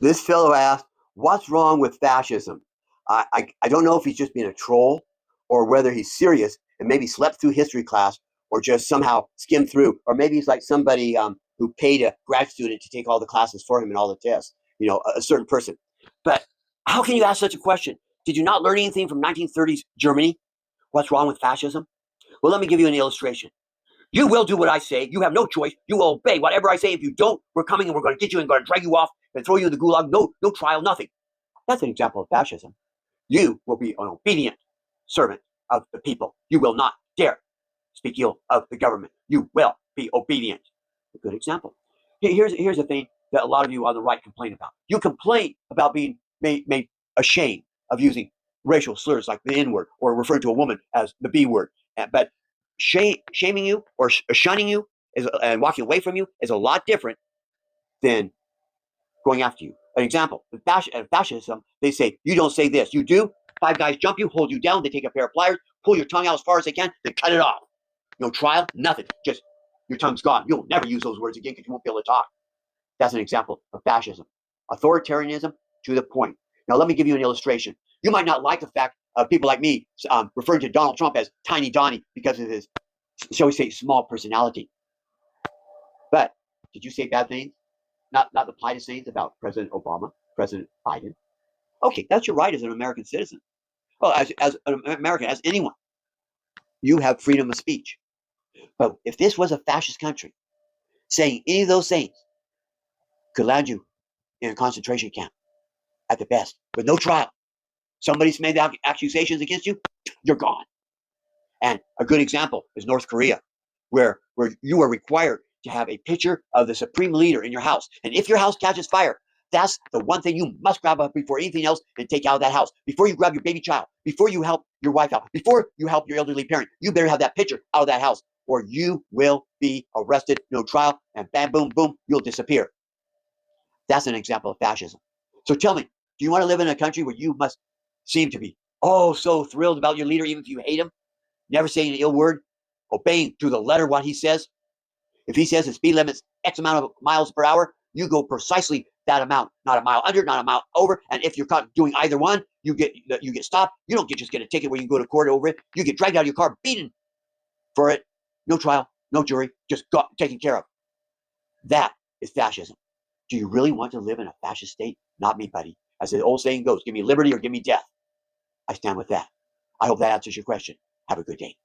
This fellow asked, what's wrong with fascism? I don't know if he's just being a troll or whether he's serious and maybe slept through history class or just somehow skimmed through, or maybe he's like somebody who paid a grad student to take all the classes for him and all the tests, a certain person. But how can you ask such a question? Did you not learn anything from 1930s Germany? What's wrong with fascism? Well, let me give you an illustration. You will do what I say. You have no choice. You will obey whatever I say. If you don't, we're coming and we're going to get you and going to drag you off and throw you in the gulag. No trial, nothing. That's an example of fascism. You will be an obedient servant of the people. You will not dare speak ill of the government. You will be obedient. A good example. Here's the thing that a lot of you on the right complain about. You complain about being made ashamed of using racial slurs like the N word or referring to a woman as the B word. But shaming you or shunning you and walking away from you is a lot different than going after you. An example, in fascism, they say, you don't say this. You do, five guys jump you, hold you down, they take a pair of pliers, pull your tongue out as far as they can, then cut it off. No trial, nothing. Just your tongue's gone. You'll never use those words again because you won't be able to talk. That's an example of fascism. Authoritarianism to the point. Now, let me give you an illustration. You might not like the fact of people like me referring to Donald Trump as Tiny Donnie because of his, shall we say, small personality. But did you say bad things? Not the politest things about President Obama, President Biden. Okay, that's your right as an American citizen. Well, as an American, as anyone, you have freedom of speech. But if this was a fascist country, saying any of those things could land you in a concentration camp at the best with no trial. Somebody's made accusations against you, you're gone. And a good example is North Korea, where you are required to have a picture of the supreme leader in your house. And if your house catches fire, that's the one thing you must grab up before anything else and take out of that house. Before you grab your baby child, before you help your wife out, before you help your elderly parent, you better have that picture out of that house or you will be arrested, no trial, and bam, boom, boom, you'll disappear. That's an example of fascism. So tell me, do you want to live in a country where you must seem to be, oh, so thrilled about your leader, even if you hate him, never saying an ill word, obeying to the letter what he says? If he says the speed limit's X amount of miles per hour, you go precisely that amount, not a mile under, not a mile over. And if you're caught doing either one, you get stopped. You don't just get a ticket where you go to court over it. You get dragged out of your car, beaten for it. No trial, no jury, just taken care of. That is fascism. Do you really want to live in a fascist state? Not me, buddy. As the old saying goes, give me liberty or give me death. I stand with that. I hope that answers your question. Have a good day.